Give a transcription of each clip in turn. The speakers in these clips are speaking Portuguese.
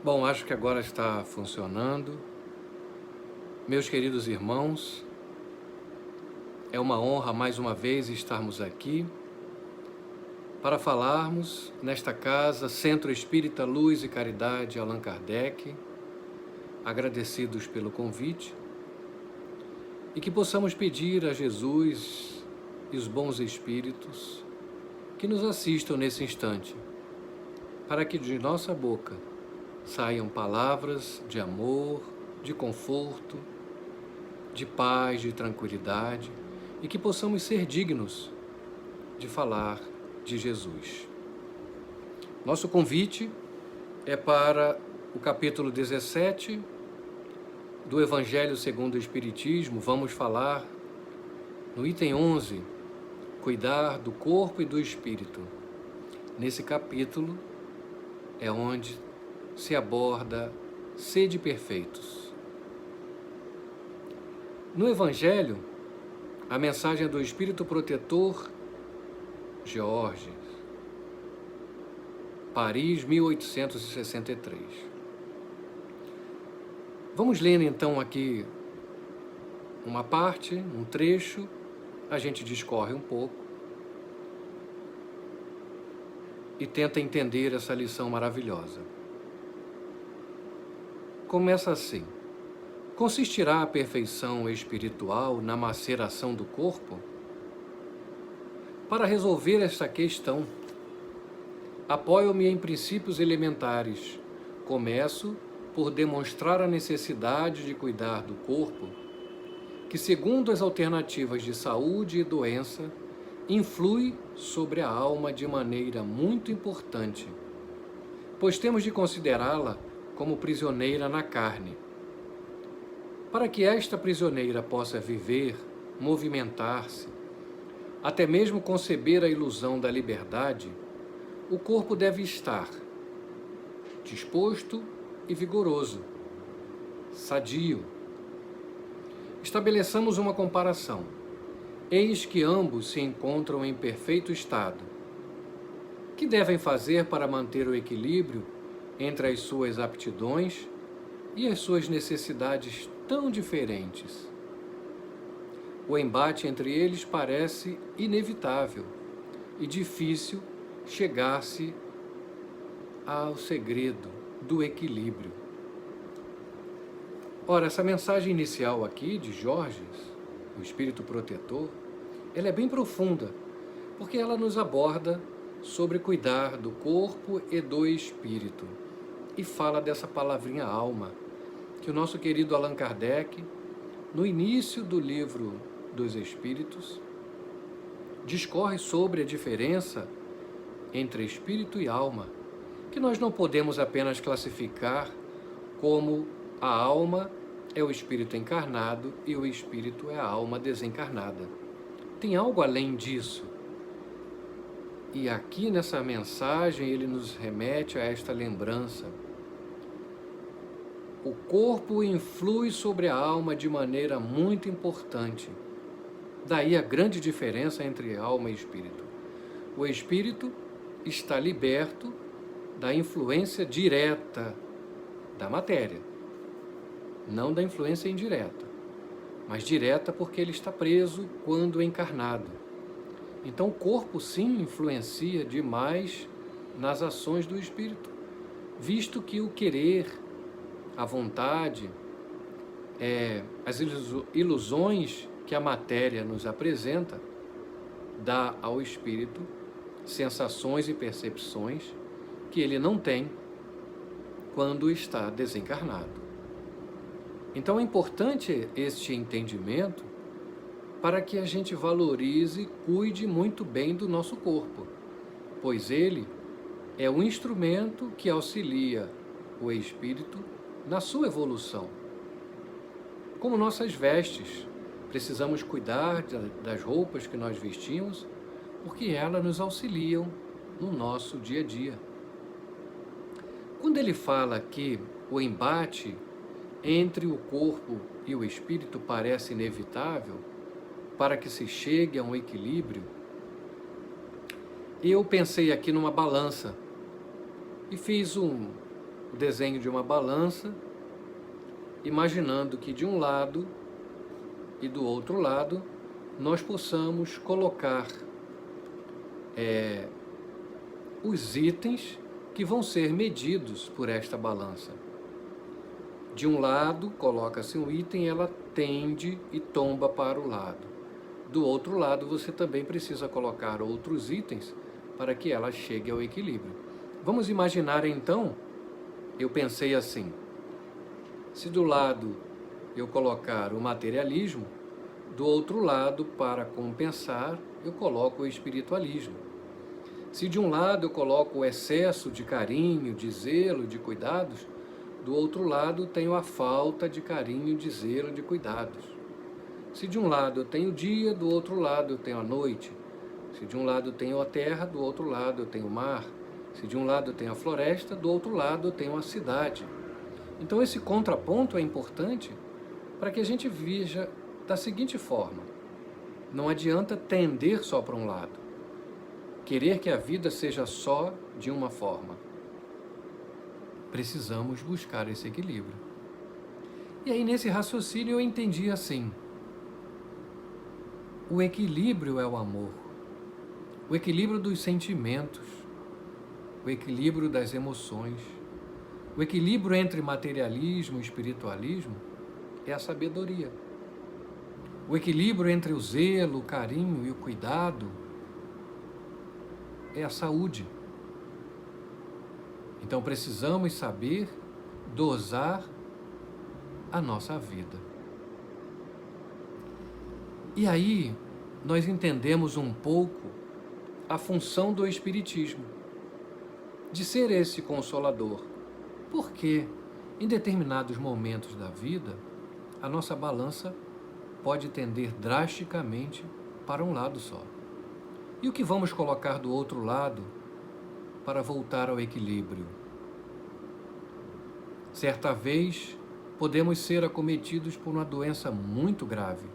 Bom, acho que agora está funcionando. Meus queridos irmãos, é uma honra mais uma vez estarmos aqui para falarmos nesta casa, Centro Espírita Luz e Caridade Allan Kardec, agradecidos pelo convite, e que possamos pedir a Jesus e os bons espíritos que nos assistam nesse instante, para que de nossa boca saiam palavras de amor, de conforto, de paz, de tranquilidade, e que possamos ser dignos de falar de Jesus. Nosso convite é para o capítulo 17 do Evangelho segundo o Espiritismo. Vamos falar no item 11, cuidar do corpo e do espírito. Nesse capítulo é onde se aborda sede perfeitos. No Evangelho, a mensagem do Espírito Protetor Georges, Paris, 1863. Vamos ler então aqui uma parte, um trecho, a gente discorre um pouco e tenta entender essa lição maravilhosa. Começa assim: consistirá a perfeição espiritual na maceração do corpo? Para resolver esta questão, apoio-me em princípios elementares. Começo por demonstrar a necessidade de cuidar do corpo, que, segundo as alternativas de saúde e doença, influi sobre a alma de maneira muito importante, pois temos de considerá-la como prisioneira na carne. Para que esta prisioneira possa viver, movimentar-se, até mesmo conceber a ilusão da liberdade, o corpo deve estar disposto e vigoroso, sadio. Estabeleçamos uma comparação. Eis que ambos se encontram em perfeito estado. Que devem fazer para manter o equilíbrio entre as suas aptidões e as suas necessidades tão diferentes? O embate entre eles parece inevitável e difícil chegar-se ao segredo do equilíbrio. Ora, essa mensagem inicial aqui de Georges, o Espírito Protetor, ela é bem profunda, porque ela nos aborda sobre cuidar do corpo e do espírito, e fala dessa palavrinha alma, que o nosso querido Allan Kardec, no início do livro dos Espíritos, discorre sobre a diferença entre espírito e alma, que nós não podemos apenas classificar como a alma é o espírito encarnado e o espírito é a alma desencarnada. Tem algo além disso. E aqui nessa mensagem ele nos remete a esta lembrança. O corpo influi sobre a alma de maneira muito importante. Daí a grande diferença entre alma e espírito. O espírito está liberto da influência direta da matéria, não da influência indireta, mas direta porque ele está preso quando encarnado. Então o corpo sim influencia demais nas ações do espírito, visto que o querer, a vontade, as ilusões que a matéria nos apresenta, dá ao espírito sensações e percepções que ele não tem quando está desencarnado. Então é importante este entendimento para que a gente valorize e cuide muito bem do nosso corpo, pois ele é o instrumento que auxilia o espírito na sua evolução. Como nossas vestes, precisamos cuidar das roupas que nós vestimos, porque elas nos auxiliam no nosso dia a dia. Quando ele fala que o embate entre o corpo e o espírito parece inevitável para que se chegue a um equilíbrio, eu pensei aqui numa balança e fiz o desenho de uma balança, imaginando que de um lado e do outro lado nós possamos colocar os itens que vão ser medidos por esta balança. De um lado coloca-se um item, ela tende e tomba para o lado. Do outro lado você também precisa colocar outros itens para que ela chegue ao equilíbrio. Vamos imaginar então, eu pensei assim, se do lado eu colocar o materialismo, do outro lado, para compensar, eu coloco o espiritualismo. Se de um lado eu coloco o excesso de carinho, de zelo, de cuidados, do outro lado tenho a falta de carinho, de zelo, de cuidados. Se de um lado eu tenho o dia, do outro lado eu tenho a noite. Se de um lado eu tenho a terra, do outro lado eu tenho o mar. Se de um lado eu tenho a floresta, do outro lado eu tenho a cidade. Então esse contraponto é importante para que a gente veja da seguinte forma: não adianta tender só para um lado, querer que a vida seja só de uma forma. Precisamos buscar esse equilíbrio. E aí nesse raciocínio eu entendi assim: o equilíbrio é o amor, o equilíbrio dos sentimentos, o equilíbrio das emoções, o equilíbrio entre materialismo e espiritualismo é a sabedoria. O equilíbrio entre o zelo, o carinho e o cuidado é a saúde. Então precisamos saber dosar a nossa vida. E aí nós entendemos um pouco a função do Espiritismo, de ser esse consolador. Porque em determinados momentos da vida, a nossa balança pode tender drasticamente para um lado só. E o que vamos colocar do outro lado para voltar ao equilíbrio? Certa vez, podemos ser acometidos por uma doença muito grave,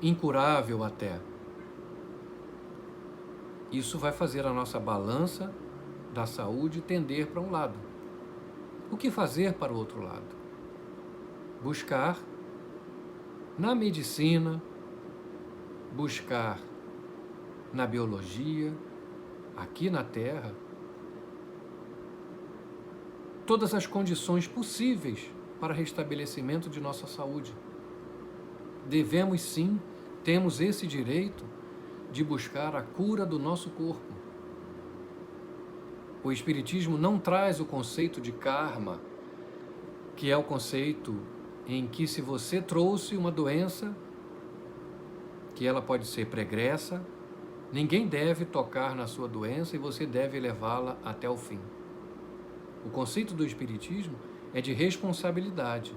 incurável até. Isso vai fazer a nossa balança da saúde tender para um lado. O que fazer para o outro lado? Buscar na medicina, buscar na biologia, aqui na Terra, todas as condições possíveis para restabelecimento de nossa saúde. Devemos sim, temos esse direito de buscar a cura do nosso corpo. O Espiritismo não traz o conceito de karma, que é o conceito em que, se você trouxe uma doença, que ela pode ser pregressa, ninguém deve tocar na sua doença e você deve levá-la até o fim. O conceito do Espiritismo é de responsabilidade.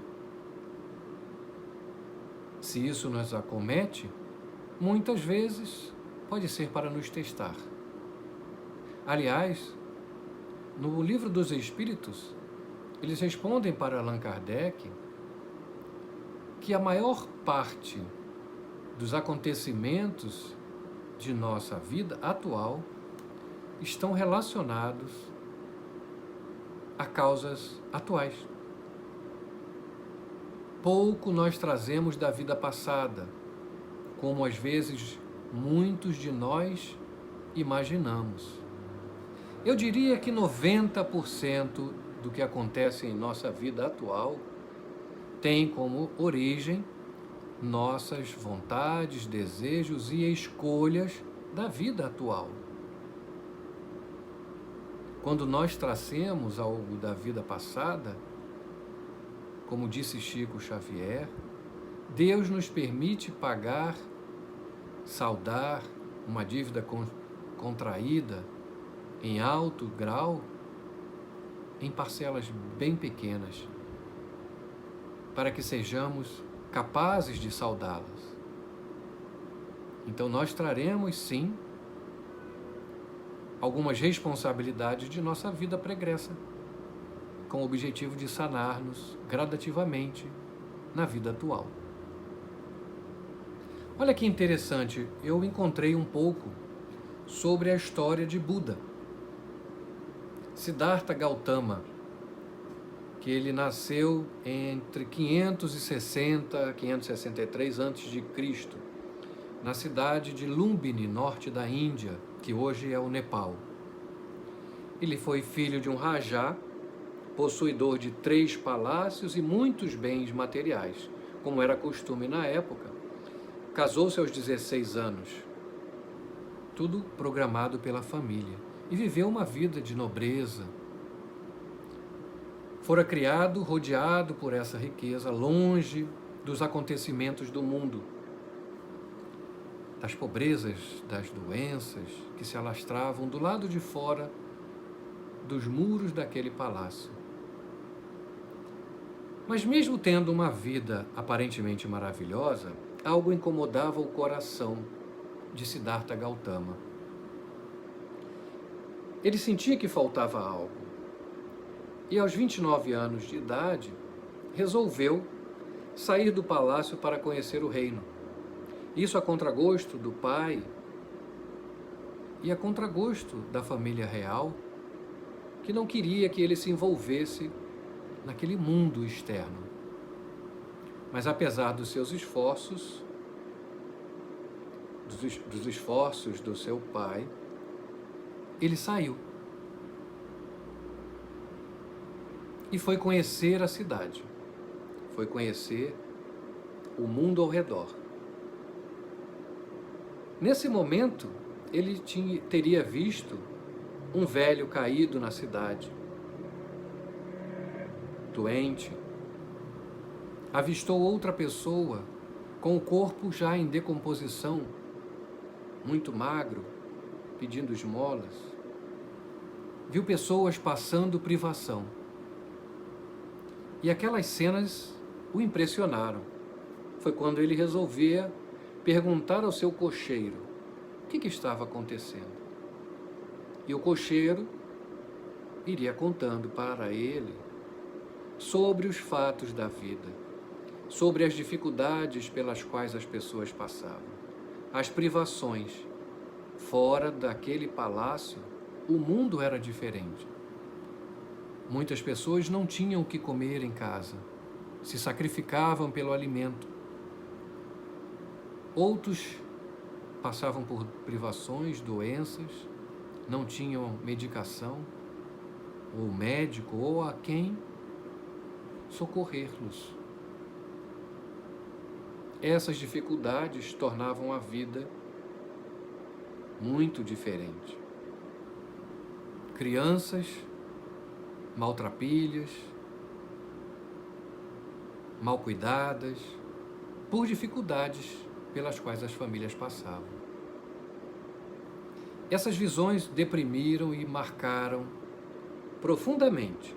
Se isso nos acomete, muitas vezes pode ser para nos testar. Aliás, no Livro dos Espíritos, eles respondem para Allan Kardec que a maior parte dos acontecimentos de nossa vida atual estão relacionados a causas atuais. Pouco nós trazemos da vida passada, como às vezes muitos de nós imaginamos. Eu diria que 90% do que acontece em nossa vida atual tem como origem nossas vontades, desejos e escolhas da vida atual. Quando nós trazemos algo da vida passada, como disse Chico Xavier, Deus nos permite pagar, saldar uma dívida contraída em alto grau, em parcelas bem pequenas, para que sejamos capazes de saldá-las. Então nós traremos sim algumas responsabilidades de nossa vida pregressa, com o objetivo de sanar-nos gradativamente na vida atual. Olha que interessante, eu encontrei um pouco sobre a história de Buda. Siddhartha Gautama, que ele nasceu entre 560 e 563 a.C., na cidade de Lumbini, norte da Índia, que hoje é o Nepal. Ele foi filho de um rajá, possuidor de 3 palácios e muitos bens materiais, como era costume na época. Casou-se aos 16 anos, tudo programado pela família, e viveu uma vida de nobreza. Fora criado, rodeado por essa riqueza, longe dos acontecimentos do mundo, das pobrezas, das doenças que se alastravam do lado de fora dos muros daquele palácio. Mas mesmo tendo uma vida aparentemente maravilhosa, algo incomodava o coração de Siddhartha Gautama. Ele sentia que faltava algo. E aos 29 anos de idade, resolveu sair do palácio para conhecer o reino. Isso a contragosto do pai e a contragosto da família real, que não queria que ele se envolvesse naquele mundo externo. Mas apesar dos seus esforços, dos esforços do seu pai, ele saiu e foi conhecer a cidade, foi conhecer o mundo ao redor. Nesse momento, ele teria visto um velho caído na cidade, doente. Avistou outra pessoa com o corpo já em decomposição, muito magro, pedindo esmolas. Viu pessoas passando privação. E aquelas cenas o impressionaram. Foi quando ele resolvia perguntar ao seu cocheiro o que estava acontecendo. E o cocheiro iria contando para ele sobre os fatos da vida, sobre as dificuldades pelas quais as pessoas passavam, as privações. Fora daquele palácio, o mundo era diferente. Muitas pessoas não tinham o que comer em casa, se sacrificavam pelo alimento. Outros passavam por privações, doenças, não tinham medicação, ou médico, ou a quem socorrer-los. Essas dificuldades tornavam a vida muito diferente. Crianças maltrapilhas, mal cuidadas, por dificuldades pelas quais as famílias passavam. Essas visões deprimiram e marcaram profundamente.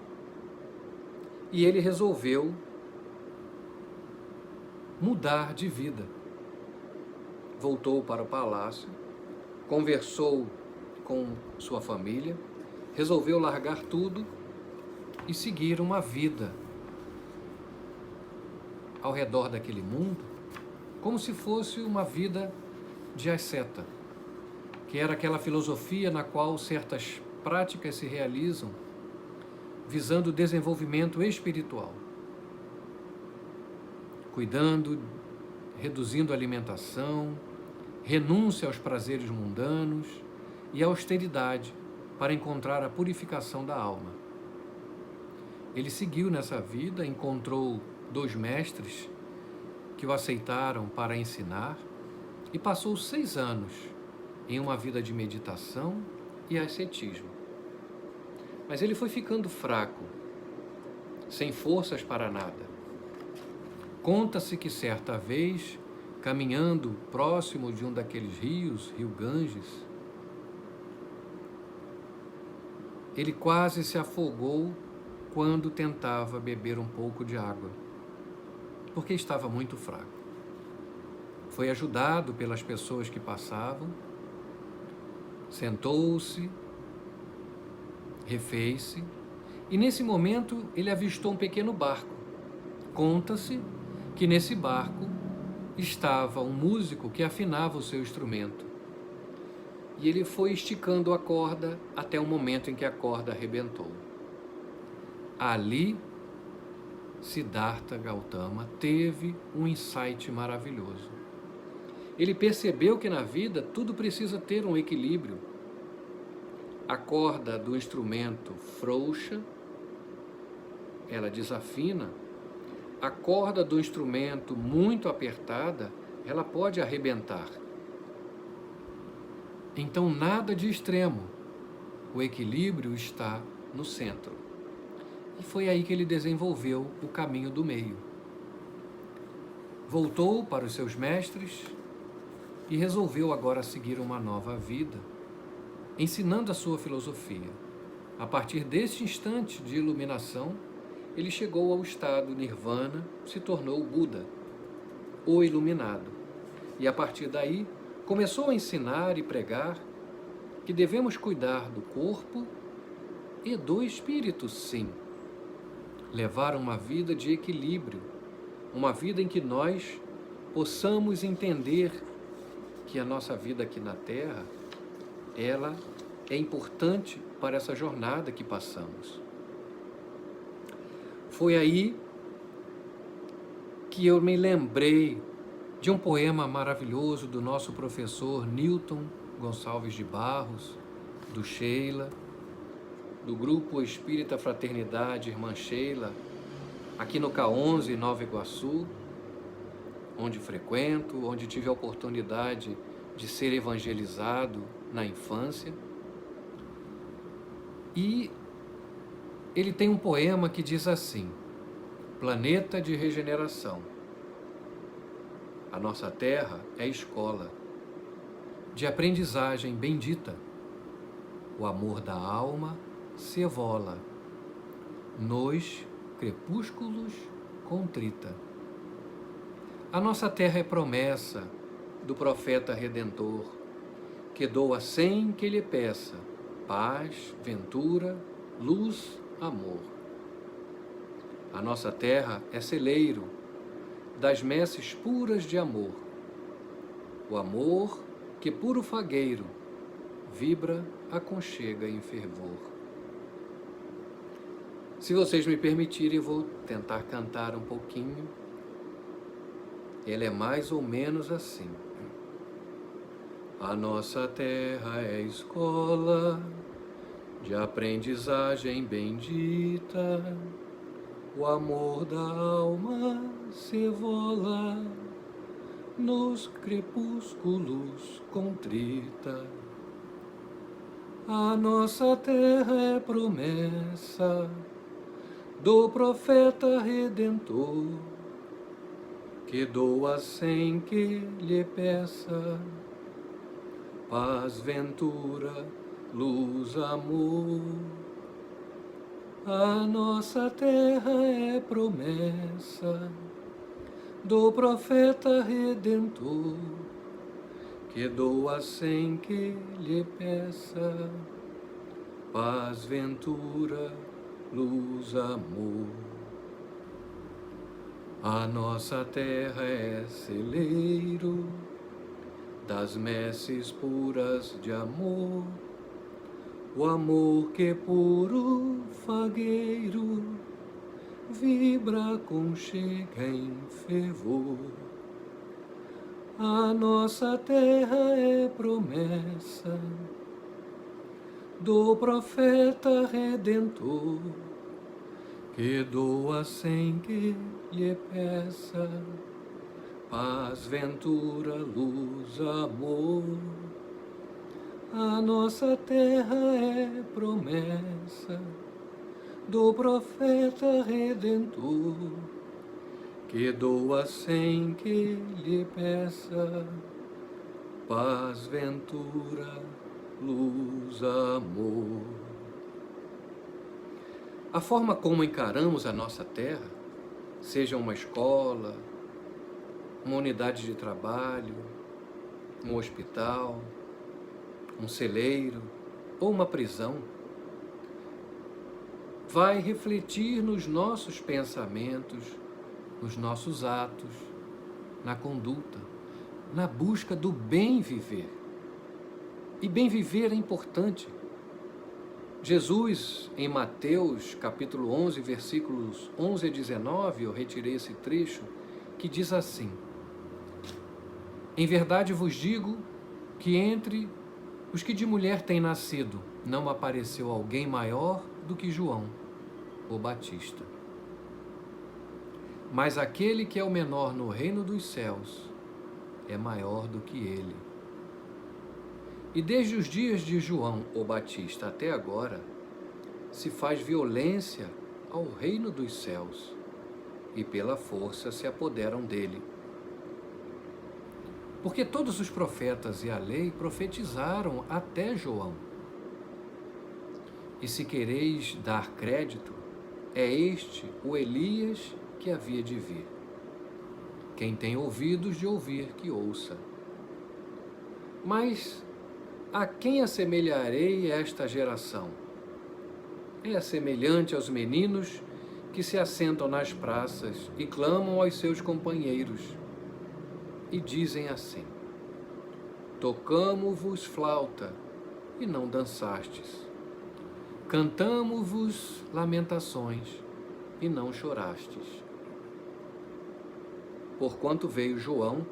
E ele resolveu mudar de vida. Voltou para o palácio, conversou com sua família, resolveu largar tudo e seguir uma vida ao redor daquele mundo, como se fosse uma vida de asceta, que era aquela filosofia na qual certas práticas se realizam visando o desenvolvimento espiritual, cuidando, reduzindo a alimentação, renúncia aos prazeres mundanos e a austeridade para encontrar a purificação da alma. Ele seguiu nessa vida, encontrou 2 mestres que o aceitaram para ensinar e passou 6 anos em uma vida de meditação e ascetismo. Mas ele foi ficando fraco, sem forças para nada. Conta-se que certa vez, caminhando próximo de um daqueles rios, Rio Ganges, ele quase se afogou quando tentava beber um pouco de água, porque estava muito fraco. Foi ajudado pelas pessoas que passavam, sentou-se, refez-se, e nesse momento ele avistou um pequeno barco. Conta-se que nesse barco estava um músico que afinava o seu instrumento. E ele foi esticando a corda até o momento em que a corda arrebentou. Ali, Siddhartha Gautama teve um insight maravilhoso. Ele percebeu que na vida tudo precisa ter um equilíbrio. A corda do instrumento frouxa, ela desafina. A corda do instrumento muito apertada, ela pode arrebentar. Então, nada de extremo. O equilíbrio está no centro. E foi aí que ele desenvolveu o caminho do meio. Voltou para os seus mestres e resolveu agora seguir uma nova vida, ensinando a sua filosofia. A partir deste instante de iluminação, ele chegou ao estado nirvana, se tornou Buda, o iluminado. E a partir daí, começou a ensinar e pregar que devemos cuidar do corpo e do espírito, sim. Levar uma vida de equilíbrio, uma vida em que nós possamos entender que a nossa vida aqui na Terra, ela é importante para essa jornada que passamos. Foi aí que eu me lembrei de um poema maravilhoso do nosso professor Newton Gonçalves de Barros, do Sheila, do Grupo Espírita Fraternidade Irmã Sheila, aqui no K11, Nova Iguaçu, onde frequento, onde tive a oportunidade de ser evangelizado na infância. E ele tem um poema que diz assim: planeta de regeneração. A nossa terra é escola de aprendizagem bendita. O amor da alma se evola nos crepúsculos contrita. A nossa terra é promessa do profeta redentor, que doa sem que lhe peça paz, ventura, luz, amor. A nossa terra é celeiro das messes puras de amor. O amor que puro fagueiro vibra, aconchega em fervor. Se vocês me permitirem, eu vou tentar cantar um pouquinho. Ele é mais ou menos assim. A nossa terra é escola de aprendizagem bendita. O amor da alma se evola nos crepúsculos contrita. A nossa terra é promessa do profeta redentor, que doa sem que lhe peça paz, ventura, luz, amor. A nossa terra é promessa do profeta redentor, que doa sem que lhe peça paz, ventura, luz, amor. A nossa terra é celeiro das messes puras de amor. O amor que puro fagueiro vibra, aconchega em fervor. A nossa terra é promessa do profeta redentor, que doa sem que lhe peça paz, ventura, luz, amor. A nossa terra é promessa do profeta redentor, que doa sem que lhe peça paz, ventura, luz, amor. A forma como encaramos a nossa terra, seja uma escola, uma unidade de trabalho, um hospital, um celeiro ou uma prisão, vai refletir nos nossos pensamentos, nos nossos atos, na conduta, na busca do bem viver. E bem viver é importante. Jesus, em Mateus capítulo 11, versículos 11 a 19, eu retirei esse trecho, que diz assim: Em verdade vos digo que entre os que de mulher têm nascido, não apareceu alguém maior do que João, o Batista. Mas aquele que é o menor no reino dos céus é maior do que ele. E desde os dias de João, o Batista, até agora, se faz violência ao reino dos céus, e pela força se apoderam dele. Porque todos os profetas e a lei profetizaram até João. E se quereis dar crédito, é este o Elias que havia de vir. Quem tem ouvidos de ouvir, que ouça. Mas a quem assemelharei esta geração? É semelhante aos meninos que se assentam nas praças e clamam aos seus companheiros, e dizem assim: Tocamo-vos flauta, e não dançastes. Cantamo-vos lamentações, e não chorastes. Porquanto veio João,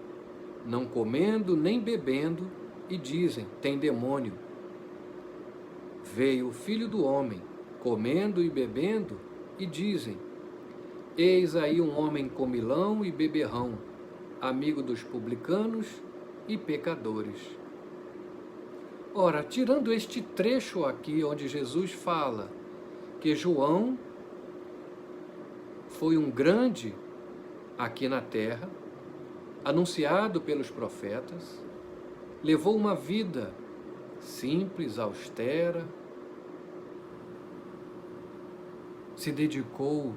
não comendo nem bebendo, e dizem: tem demônio. Veio o Filho do Homem, comendo e bebendo, e dizem: eis aí um homem comilão e beberrão, amigo dos publicanos e pecadores. Ora, tirando este trecho aqui, onde Jesus fala que João foi um grande aqui na terra, anunciado pelos profetas, levou uma vida simples, austera, se dedicou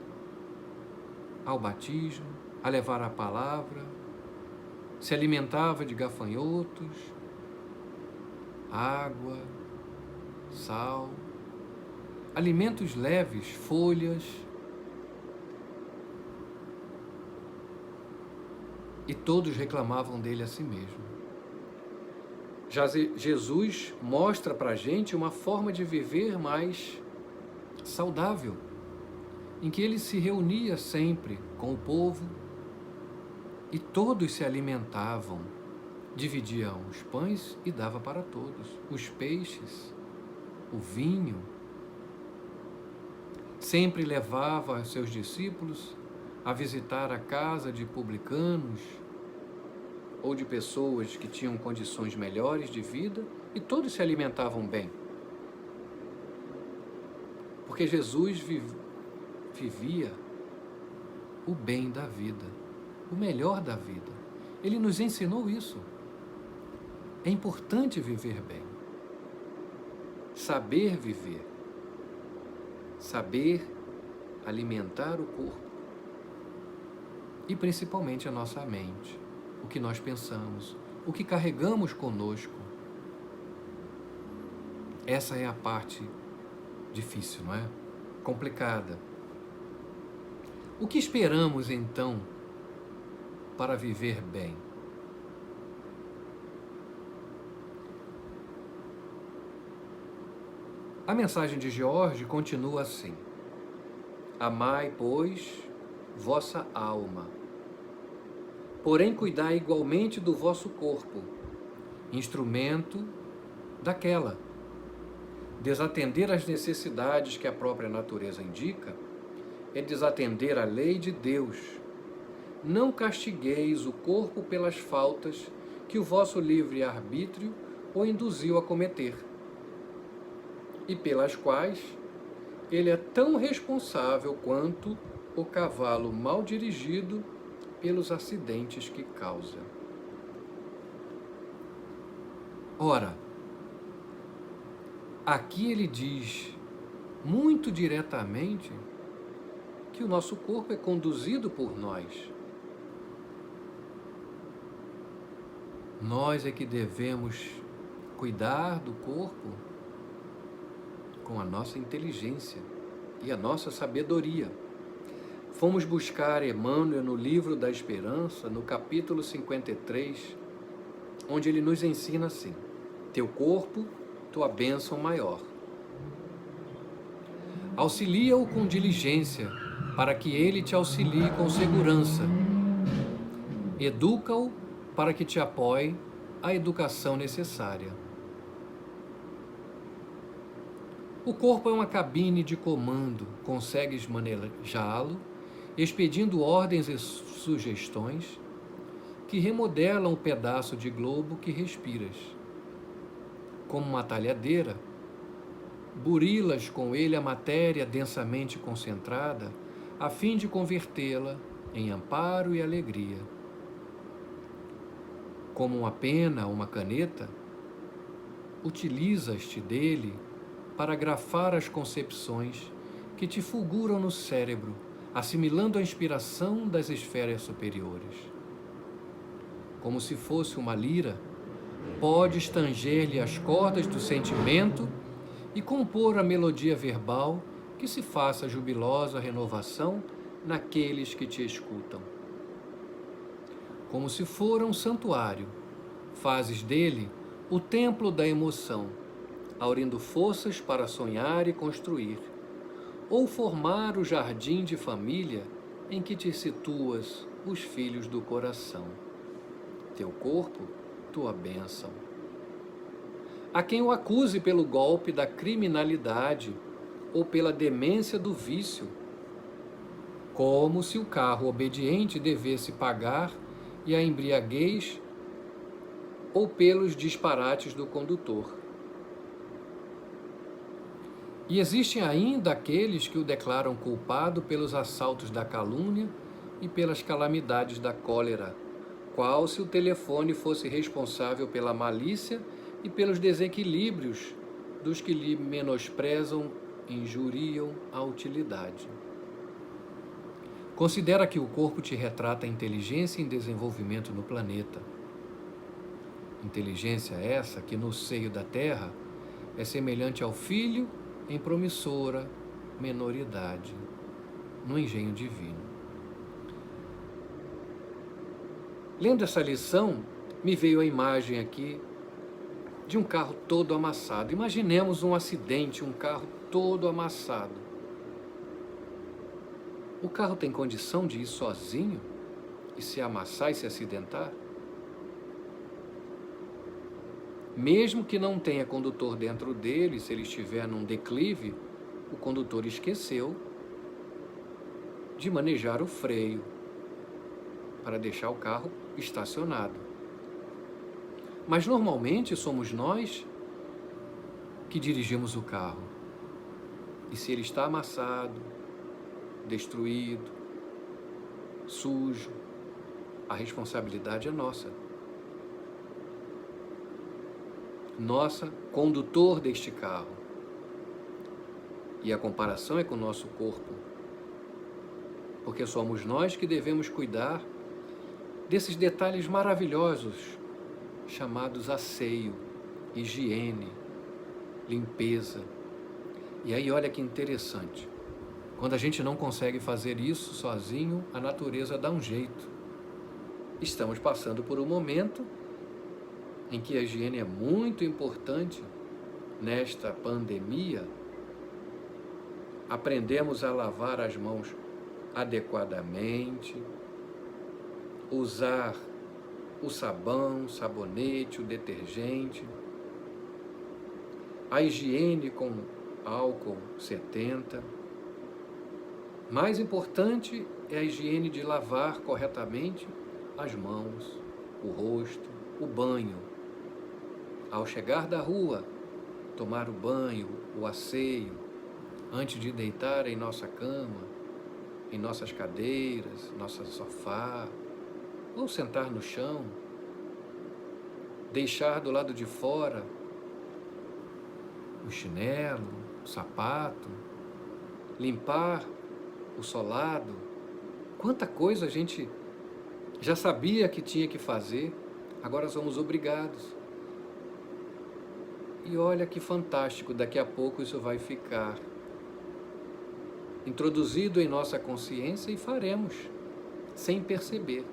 ao batismo, a levar a palavra, se alimentava de gafanhotos, água, sal, alimentos leves, folhas. E todos reclamavam dele a si mesmo. Já Jesus mostra para a gente uma forma de viver mais saudável, em que ele se reunia sempre com o povo e todos se alimentavam, dividiam os pães e dava para todos, os peixes, o vinho. Sempre levava seus discípulos a visitar a casa de publicanos ou de pessoas que tinham condições melhores de vida, e todos se alimentavam bem. Porque Jesus vivia o bem da vida, o melhor da vida. Ele nos ensinou isso. É importante viver bem, saber viver, saber alimentar o corpo e principalmente a nossa mente, o que nós pensamos, o que carregamos conosco. Essa é a parte difícil, não é? Complicada. O que esperamos então para viver bem? A mensagem de George continua assim: amai, pois, vossa alma, porém cuidai igualmente do vosso corpo, instrumento daquela. Desatender às necessidades que a própria natureza indica é desatender a lei de Deus. Não castigueis o corpo pelas faltas que o vosso livre-arbítrio o induziu a cometer, e pelas quais ele é tão responsável quanto o cavalo mal dirigido pelos acidentes que causa. Ora, aqui ele diz muito diretamente que o nosso corpo é conduzido por nós. Nós é que devemos cuidar do corpo com a nossa inteligência e a nossa sabedoria. Fomos buscar Emmanuel no livro da Esperança, no capítulo 53, onde ele nos ensina assim: teu corpo, tua bênção maior. Auxilia-o com diligência, para que ele te auxilie com segurança. Educa-o para que te apoie a educação necessária. O corpo é uma cabine de comando, consegues manejá-lo, expedindo ordens e sugestões que remodelam o pedaço de globo que respiras. Como uma talhadeira, burilas com ele a matéria densamente concentrada, a fim de convertê-la em amparo e alegria. Como uma pena ou uma caneta, utilizas-te dele para grafar as concepções que te fulguram no cérebro, assimilando a inspiração das esferas superiores. Como se fosse uma lira, podes tanger-lhe as cordas do sentimento e compor a melodia verbal que se faça jubilosa renovação naqueles que te escutam. Como se fora um santuário, fazes dele o templo da emoção, aurindo forças para sonhar e construir, ou formar o jardim de família em que te situas os filhos do coração. Teu corpo, tua bênção. A quem o acuse pelo golpe da criminalidade ou pela demência do vício, como se o carro obediente devesse pagar e a embriaguez ou pelos disparates do condutor. E existem ainda aqueles que o declaram culpado pelos assaltos da calúnia e pelas calamidades da cólera, qual se o telefone fosse responsável pela malícia e pelos desequilíbrios dos que lhe menosprezam e injuriam a utilidade. Considera que o corpo te retrata a inteligência em desenvolvimento no planeta. Inteligência essa que no seio da Terra é semelhante ao filho em promissora menoridade, no engenho divino. Lendo essa lição, me veio a imagem aqui de um carro todo amassado. Imaginemos um acidente, um carro todo amassado. O carro tem condição de ir sozinho e se amassar e se acidentar? Mesmo que não tenha condutor dentro dele, se ele estiver num declive, o condutor esqueceu de manejar o freio para deixar o carro estacionado. Mas normalmente somos nós que dirigimos o carro. E se ele está amassado, destruído, sujo, a responsabilidade é nossa. Nossa, condutor deste carro. E a comparação é com o nosso corpo. Porque somos nós que devemos cuidar desses detalhes maravilhosos chamados asseio, higiene, limpeza. E aí olha que interessante. Quando a gente não consegue fazer isso sozinho, a natureza dá um jeito. Estamos passando por um momento em que a higiene é muito importante. Nesta pandemia, aprendemos a lavar as mãos adequadamente, usar o sabão, o sabonete, o detergente, a higiene com álcool 70. Mais importante é a higiene de lavar corretamente as mãos, o rosto, o banho. Ao chegar da rua, tomar o banho, o asseio, antes de deitar em nossa cama, em nossas cadeiras, nosso sofá, ou sentar no chão, deixar do lado de fora o chinelo, o sapato, limpar o solado. Quanta coisa a gente já sabia que tinha que fazer, agora somos obrigados. E olha que fantástico, daqui a pouco isso vai ficar introduzido em nossa consciência e faremos, sem perceber,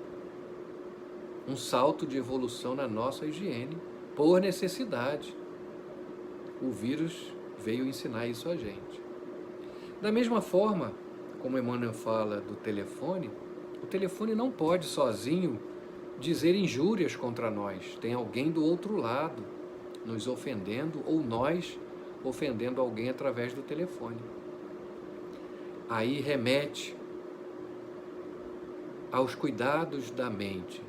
um salto de evolução na nossa higiene por necessidade. O vírus veio ensinar isso a gente. Da mesma forma, como Emmanuel fala do telefone, o telefone não pode sozinho dizer injúrias contra nós. Tem alguém do outro lado nos ofendendo, ou nós ofendendo alguém através do telefone. Aí remete aos cuidados da mente.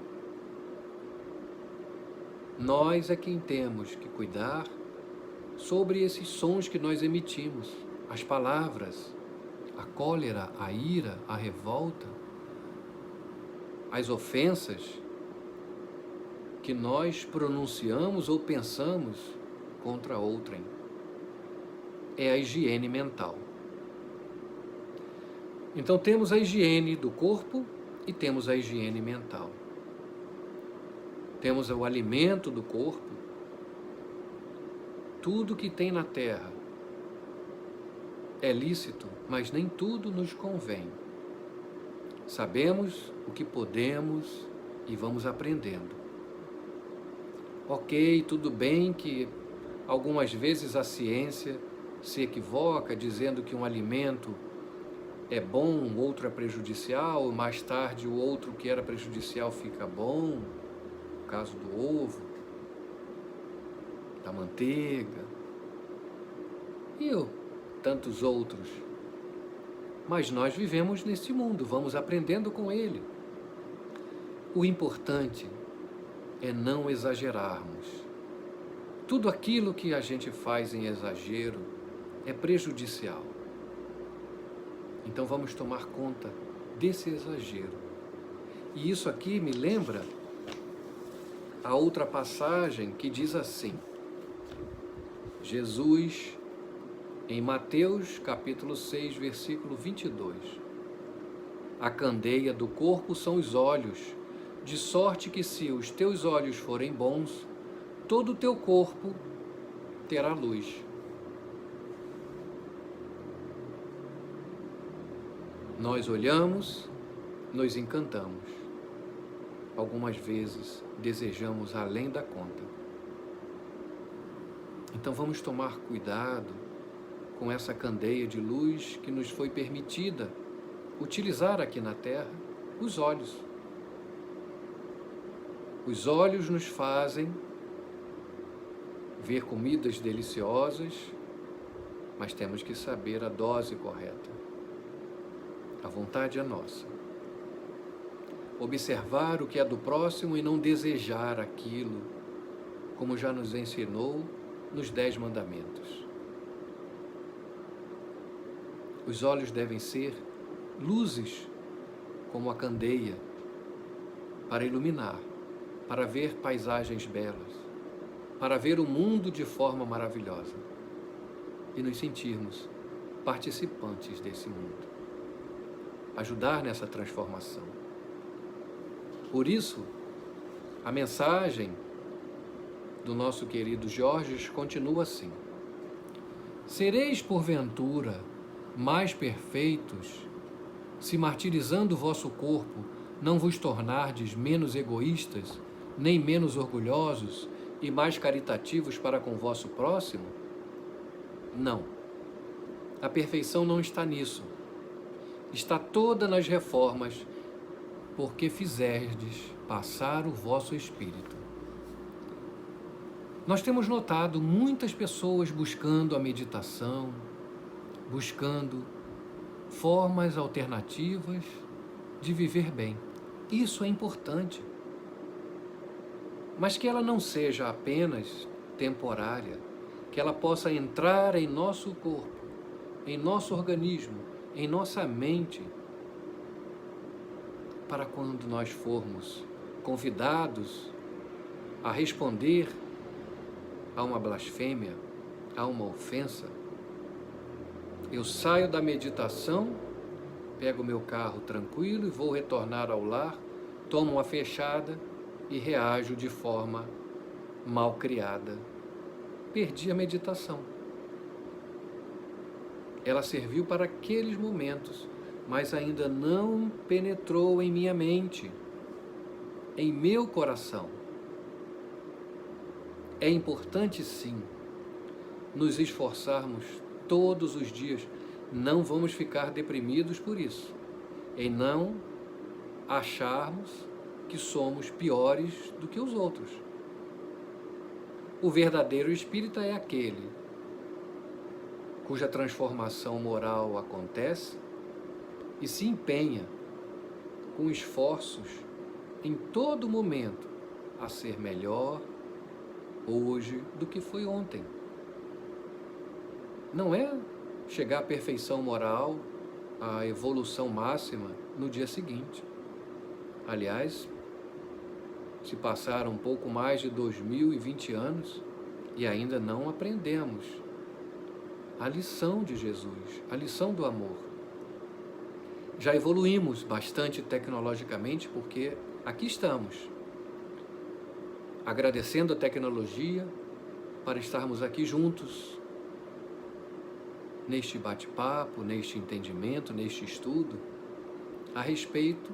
Nós é quem temos que cuidar sobre esses sons que nós emitimos, as palavras, a cólera, a ira, a revolta, as ofensas que nós pronunciamos ou pensamos contra outrem. É a higiene mental. Então temos a higiene do corpo e temos a higiene mental. Temos o alimento do corpo. Tudo que tem na terra é lícito, mas nem tudo nos convém. Sabemos o que podemos e vamos aprendendo. Ok, tudo bem que algumas vezes a ciência se equivoca dizendo que um alimento é bom, o outro é prejudicial, mais tarde o outro que era prejudicial fica bom, no caso do ovo, da manteiga e tantos outros. Mas nós vivemos nesse mundo, vamos aprendendo com ele. O importante é não exagerarmos. Tudo aquilo que a gente faz em exagero é prejudicial. Então vamos tomar conta desse exagero. E isso aqui me lembra a outra passagem que diz assim: Jesus, em Mateus capítulo 6, versículo 22, a candeia do corpo são os olhos, de sorte que se os teus olhos forem bons, todo o teu corpo terá luz. Nós olhamos, nos encantamos. Algumas vezes desejamos além da conta. Então vamos tomar cuidado com essa candeia de luz que nos foi permitida utilizar aqui na Terra, os olhos. Os olhos nos fazem ver comidas deliciosas, mas temos que saber a dose correta. A vontade é nossa. Observar o que é do próximo e não desejar aquilo, como já nos ensinou nos 10 mandamentos. Os olhos devem ser luzes, como a candeia, para iluminar, para ver paisagens belas, para ver o mundo de forma maravilhosa e nos sentirmos participantes desse mundo. Ajudar nessa transformação. Por isso, a mensagem do nosso querido Jorge continua assim: sereis porventura mais perfeitos, se martirizando o vosso corpo, não vos tornardes menos egoístas, nem menos orgulhosos e mais caritativos para com o vosso próximo? Não. A perfeição não está nisso. Está toda nas reformas, porque fizerdes passar o vosso espírito. Nós temos notado muitas pessoas buscando a meditação, buscando formas alternativas de viver bem. Isso é importante. Mas que ela não seja apenas temporária, que ela possa entrar em nosso corpo, em nosso organismo, em nossa mente, para quando nós formos convidados a responder a uma blasfêmia, a uma ofensa, eu saio da meditação, pego meu carro tranquilo e vou retornar ao lar, tomo uma fechada e reajo de forma mal criada. Perdi a meditação. Ela serviu para aqueles momentos, mas ainda não penetrou em minha mente, em meu coração. é importante sim nos esforçarmos todos os dias. Não vamos ficar deprimidos por isso, em não acharmos que somos piores do que os outros. O verdadeiro espírita é aquele cuja transformação moral acontece e se empenha com esforços em todo momento a ser melhor hoje do que foi ontem. Não é chegar à perfeição moral, à evolução máxima no dia seguinte. Aliás, se passaram um pouco mais de 2020 anos e ainda não aprendemos a lição de Jesus, a lição do amor. Já evoluímos bastante tecnologicamente porque aqui estamos, agradecendo a tecnologia para estarmos aqui juntos, neste bate-papo, neste entendimento, neste estudo, a respeito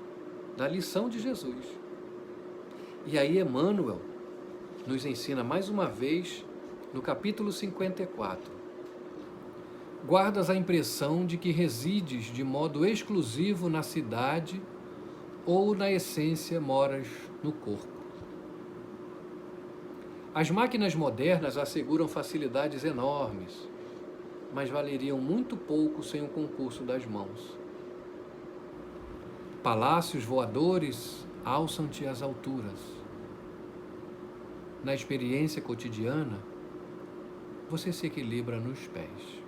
da lição de Jesus. E aí Emmanuel nos ensina mais uma vez no capítulo 54. Guardas a impressão de que resides de modo exclusivo na cidade ou na essência moras no corpo. As máquinas modernas asseguram facilidades enormes, mas valeriam muito pouco sem o concurso das mãos. Palácios voadores alçam-te às alturas. Na experiência cotidiana, você se equilibra nos pés.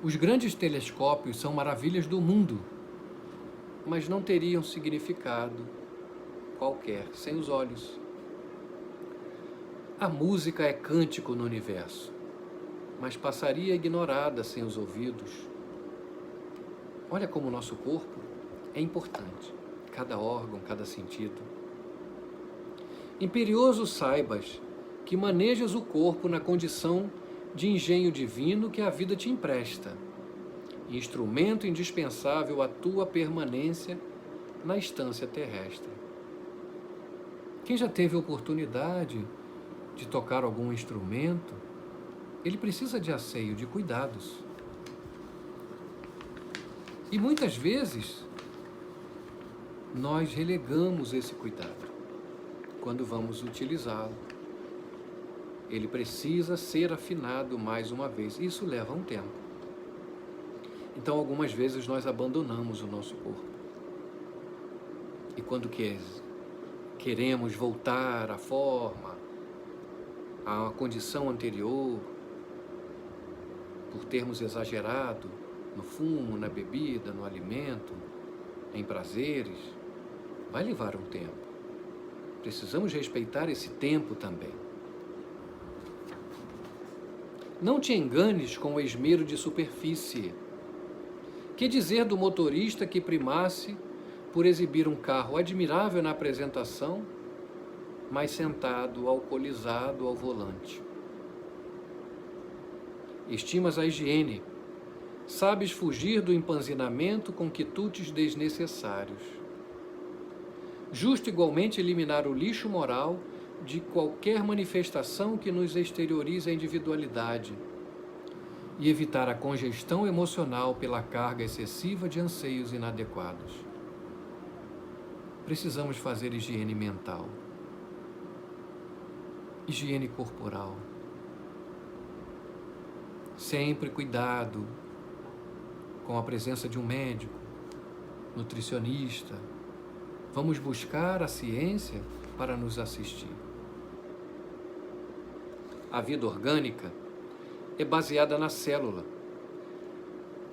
Os grandes telescópios são maravilhas do mundo, mas não teriam significado qualquer sem os olhos. A música é cântico no universo, mas passaria ignorada sem os ouvidos. Olha como o nosso corpo é importante, cada órgão, cada sentido. Imperioso saibas que manejas o corpo na condição de engenho divino que a vida te empresta, instrumento indispensável à tua permanência na estância terrestre. Quem já teve oportunidade de tocar algum instrumento, ele precisa de asseio, de cuidados. E muitas vezes nós relegamos esse cuidado quando vamos utilizá-lo. Ele precisa ser afinado mais uma vez. Isso leva um tempo. Então, algumas vezes nós abandonamos o nosso corpo. E quando queremos voltar à forma, à condição anterior, por termos exagerado no fumo, na bebida, no alimento, em prazeres, vai levar um tempo. Precisamos respeitar esse tempo também. Não te enganes com o esmero de superfície. Que dizer do motorista que primasse por exibir um carro admirável na apresentação, mas sentado, alcoolizado ao volante? Estimas a higiene, sabes fugir do empanzinamento com quitutes desnecessários. Justo igualmente eliminar o lixo moral de qualquer manifestação que nos exteriorize a individualidade e evitar a congestão emocional pela carga excessiva de anseios inadequados. Precisamos fazer higiene mental, higiene corporal. Sempre cuidado com a presença de um médico, nutricionista. Vamos buscar a ciência para nos assistir. A vida orgânica é baseada na célula.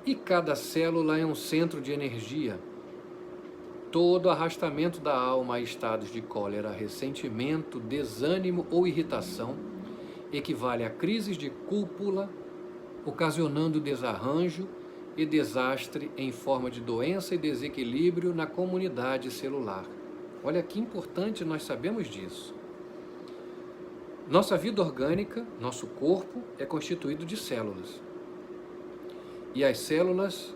E cada célula é um centro de energia. Todo arrastamento da alma a estados de cólera, ressentimento, desânimo ou irritação equivale a crises de cúpula, ocasionando desarranjo e desastre em forma de doença e desequilíbrio na comunidade celular. Olha que importante, nós sabemos disso. Nossa vida orgânica, nosso corpo, é constituído de células. E as células,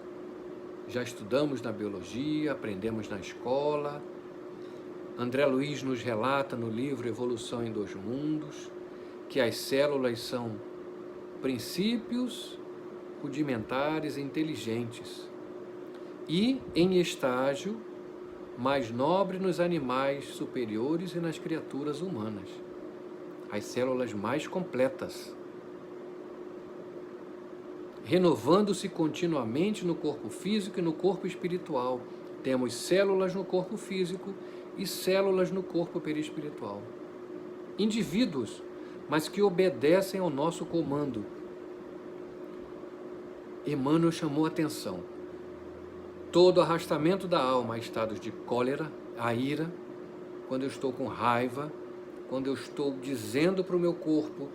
já estudamos na biologia, aprendemos na escola, André Luiz nos relata no livro Evolução em Dois Mundos que as células são princípios rudimentares e inteligentes e em estágio mais nobre nos animais superiores e nas criaturas humanas, as células mais completas, renovando-se continuamente no corpo físico e no corpo espiritual. Temos células no corpo físico e células no corpo perispiritual. Indivíduos, mas que obedecem ao nosso comando. Emmanuel chamou atenção. Todo arrastamento da alma a estados de cólera, a ira, quando eu estou com raiva, quando eu estou dizendo para o meu corpo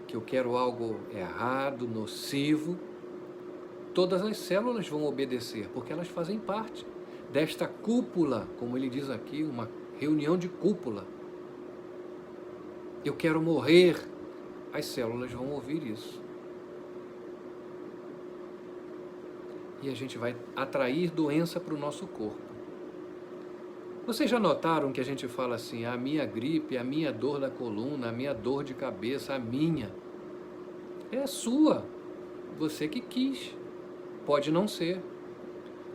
que eu quero algo errado, nocivo, todas as células vão obedecer, porque elas fazem parte desta cúpula, como ele diz aqui, uma reunião de cúpula. Eu quero morrer, as células vão ouvir isso. E a gente vai atrair doença para o nosso corpo. Vocês já notaram que a gente fala assim, a minha gripe, a minha dor da coluna, a minha dor de cabeça, a minha? É sua, você que quis. Pode não ser.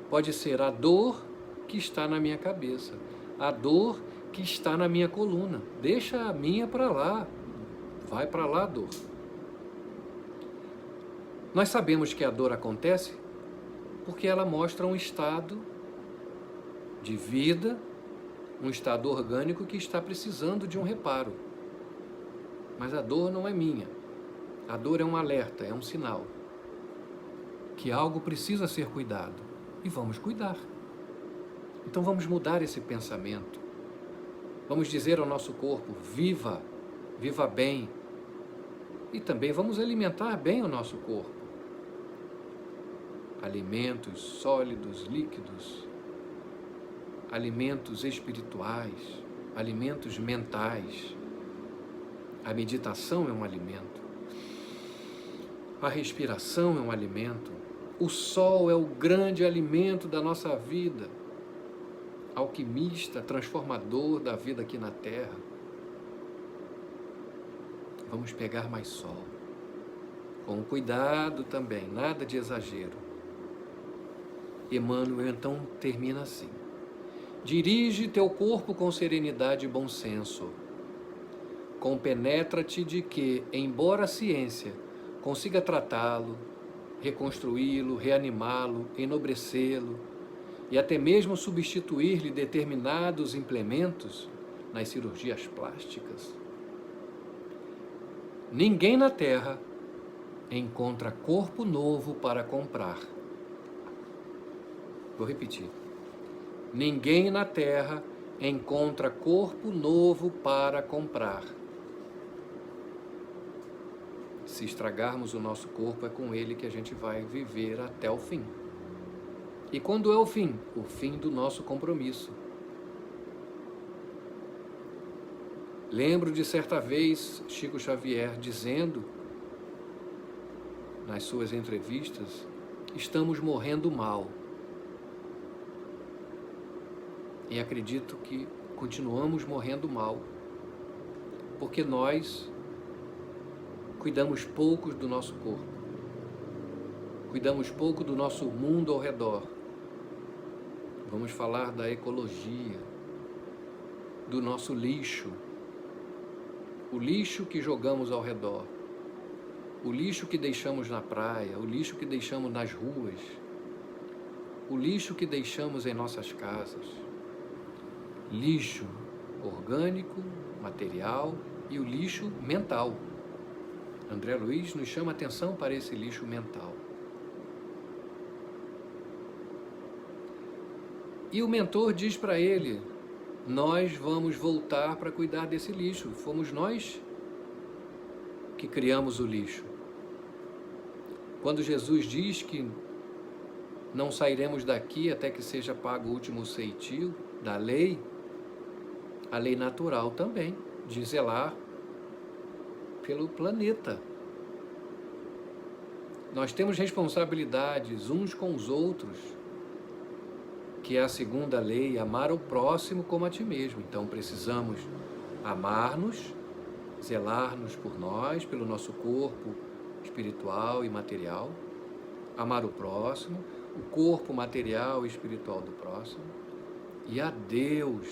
Pode ser a dor que está na minha cabeça, a dor que está na minha coluna. Deixa a minha para lá, vai para lá a dor. Nós sabemos que a dor acontece porque ela mostra um estado de vida, um estado orgânico que está precisando de um reparo. Mas a dor não é minha. A dor é um alerta, é um sinal que algo precisa ser cuidado. E vamos cuidar. Então vamos mudar esse pensamento. Vamos dizer ao nosso corpo, viva, viva bem. E também vamos alimentar bem o nosso corpo. Alimentos sólidos, líquidos, alimentos espirituais, alimentos mentais. A meditação é um alimento. A respiração é um alimento. O sol é o grande alimento da nossa vida. Alquimista, transformador da vida aqui na Terra. Vamos pegar mais sol. Com cuidado também, nada de exagero. Emmanuel então termina assim. Dirige teu corpo com serenidade e bom senso. Compenetra-te de que, embora a ciência consiga tratá-lo, reconstruí-lo, reanimá-lo, enobrecê-lo e até mesmo substituir-lhe determinados implementos nas cirurgias plásticas, ninguém na Terra encontra corpo novo para comprar. Vou repetir. Ninguém na Terra encontra corpo novo para comprar. Se estragarmos o nosso corpo, é com ele que a gente vai viver até o fim. E quando é o fim? O fim do nosso compromisso. Lembro de certa vez Chico Xavier dizendo, nas suas entrevistas, estamos morrendo mal. E acredito que continuamos morrendo mal, porque nós cuidamos pouco do nosso corpo, cuidamos pouco do nosso mundo ao redor. Vamos falar da ecologia, do nosso lixo, o lixo que jogamos ao redor, o lixo que deixamos na praia, o lixo que deixamos nas ruas, o lixo que deixamos em nossas casas. Lixo orgânico, material e o lixo mental. André Luiz nos chama atenção para esse lixo mental. E o mentor diz para ele, nós vamos voltar para cuidar desse lixo. Fomos nós que criamos o lixo. Quando Jesus diz que não sairemos daqui até que seja pago o último ceitil da lei, a lei natural também, de zelar pelo planeta. Nós temos responsabilidades uns com os outros. que é a segunda lei, amar o próximo como a ti mesmo. Então precisamos amar-nos, zelar-nos por nós, pelo nosso corpo espiritual e material, amar o próximo, o corpo material e espiritual do próximo, e a Deus.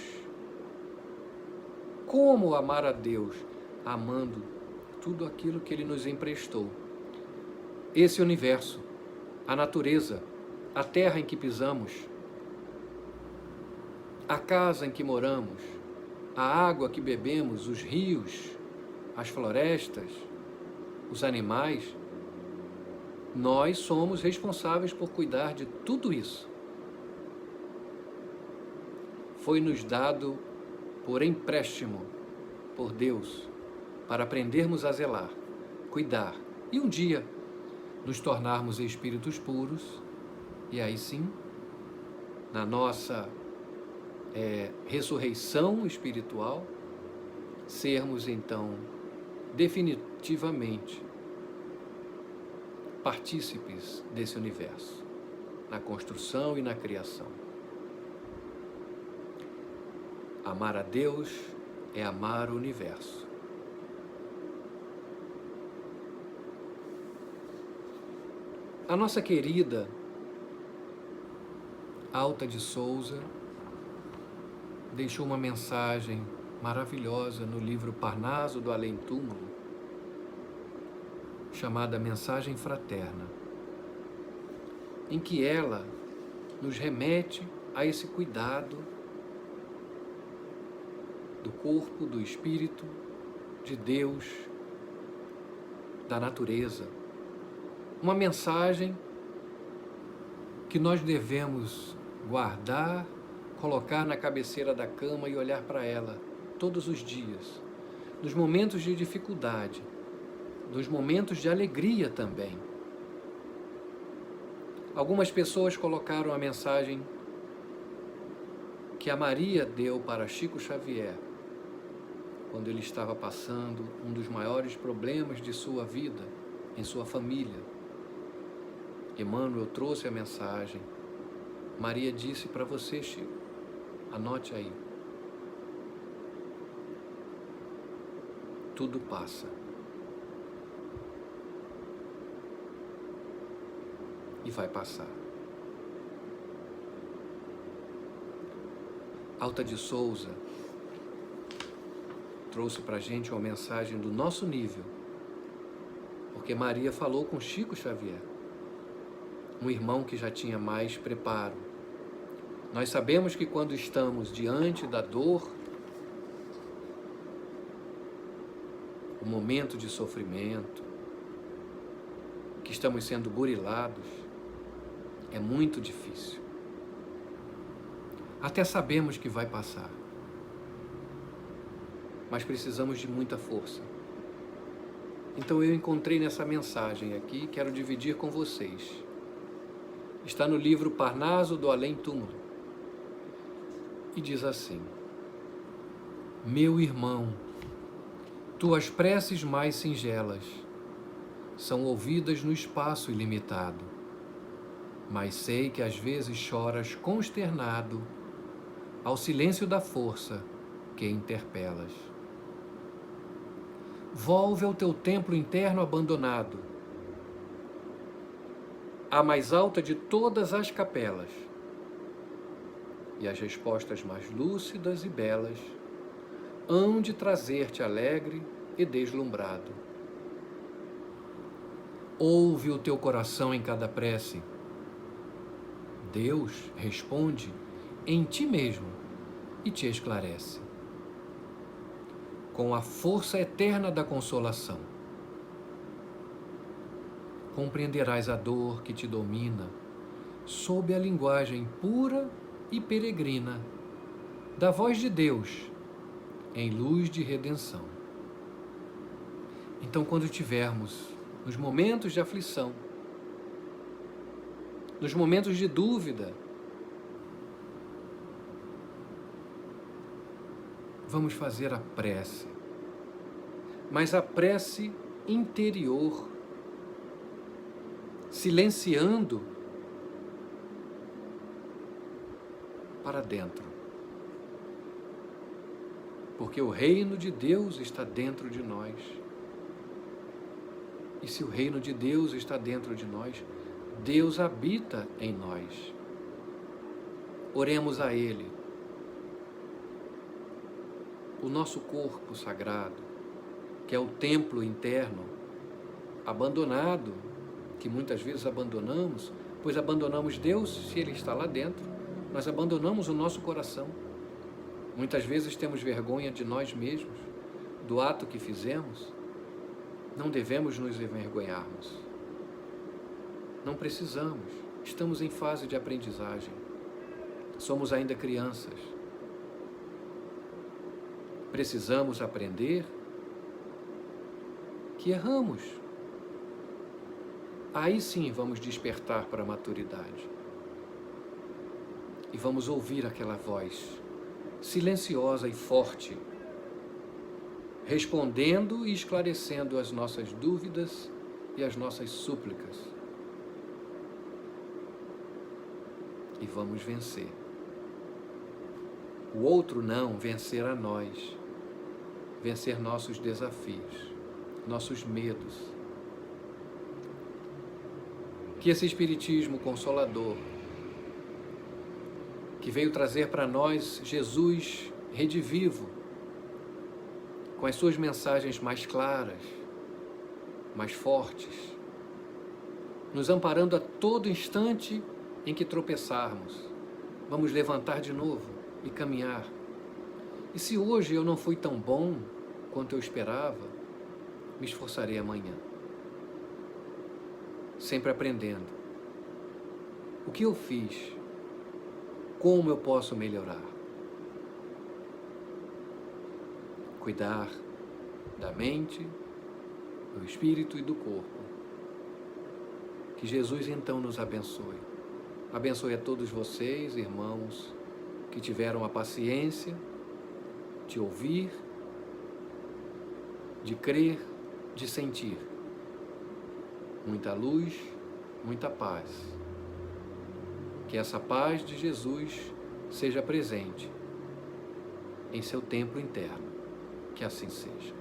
Como amar a Deus? Amando tudo aquilo que Ele nos emprestou. Esse universo, a natureza, a terra em que pisamos, a casa em que moramos, a água que bebemos, os rios, as florestas, os animais, nós somos responsáveis por cuidar de tudo isso. Foi-nos dado por empréstimo por Deus para aprendermos a zelar, cuidar e um dia nos tornarmos espíritos puros e aí sim, na nossa ressurreição espiritual, sermos então definitivamente partícipes desse universo, na construção e na criação. Amar a Deus é amar o universo. A nossa querida Alta de Souza deixou uma mensagem maravilhosa no livro Parnaso do Além Túmulo, chamada Mensagem Fraterna, em que ela nos remete a esse cuidado do corpo, do espírito, de Deus, da natureza. Uma mensagem que nós devemos guardar, colocar na cabeceira da cama e olhar para ela todos os dias, nos momentos de dificuldade, nos momentos de alegria também. Algumas pessoas colocaram a mensagem que a Maria deu para Chico Xavier, quando ele estava passando um dos maiores problemas de sua vida, em sua família. Emmanuel trouxe a mensagem. Maria disse para você, Chico, anote aí. Tudo passa. E vai passar. Alta de Souza trouxe para a gente uma mensagem do nosso nível, porque Maria falou com Chico Xavier, um irmão que já tinha mais preparo. Nós sabemos que quando estamos diante da dor, o momento de sofrimento, que estamos sendo burilados, é muito difícil. Até sabemos que vai passar, mas precisamos de muita força. Então eu encontrei nessa mensagem aqui, quero dividir com vocês. Está no livro Parnaso do Além Túmulo. E diz assim: meu irmão, tuas preces mais singelas são ouvidas no espaço ilimitado, mas sei que às vezes choras consternado ao silêncio da força que interpelas. Volve ao teu templo interno abandonado, a mais alta de todas as capelas, e as respostas mais lúcidas e belas hão de trazer-te alegre e deslumbrado. Ouve o teu coração em cada prece. Deus responde em ti mesmo e te esclarece. Com a força eterna da consolação, compreenderás a dor que te domina sob a linguagem pura e peregrina da voz de Deus em luz de redenção. Então, quando tivermos nos momentos de aflição, nos momentos de dúvida, vamos fazer a prece, mas a prece interior, silenciando para dentro. Porque o reino de Deus está dentro de nós. E se o reino de Deus está dentro de nós, Deus habita em nós. Oremos a Ele. O nosso corpo sagrado, que é o templo interno, abandonado, que muitas vezes abandonamos, pois abandonamos Deus se Ele está lá dentro, nós abandonamos o nosso coração. Muitas vezes temos vergonha de nós mesmos, do ato que fizemos. Não devemos nos envergonharmos. Não precisamos. Estamos em fase de aprendizagem. Somos ainda crianças. Precisamos aprender que erramos. Aí sim vamos despertar para a maturidade. E vamos ouvir aquela voz silenciosa e forte, respondendo e esclarecendo as nossas dúvidas e as nossas súplicas. E vamos vencer. O outro não vencer a nós, vencer nossos desafios, nossos medos. Que esse Espiritismo consolador, que veio trazer para nós Jesus redivivo, com as suas mensagens mais claras, mais fortes, nos amparando a todo instante em que tropeçarmos. Vamos levantar de novo e caminhar. E se hoje eu não fui tão bom quanto eu esperava, me esforçarei amanhã. Sempre aprendendo. O que eu fiz? Como eu posso melhorar? Cuidar da mente, do espírito e do corpo. Que Jesus então nos abençoe. Abençoe a todos vocês, irmãos, que tiveram a paciência de ouvir, de crer, de sentir. Muita luz, muita paz. Que essa paz de Jesus seja presente em seu templo interno. Que assim seja.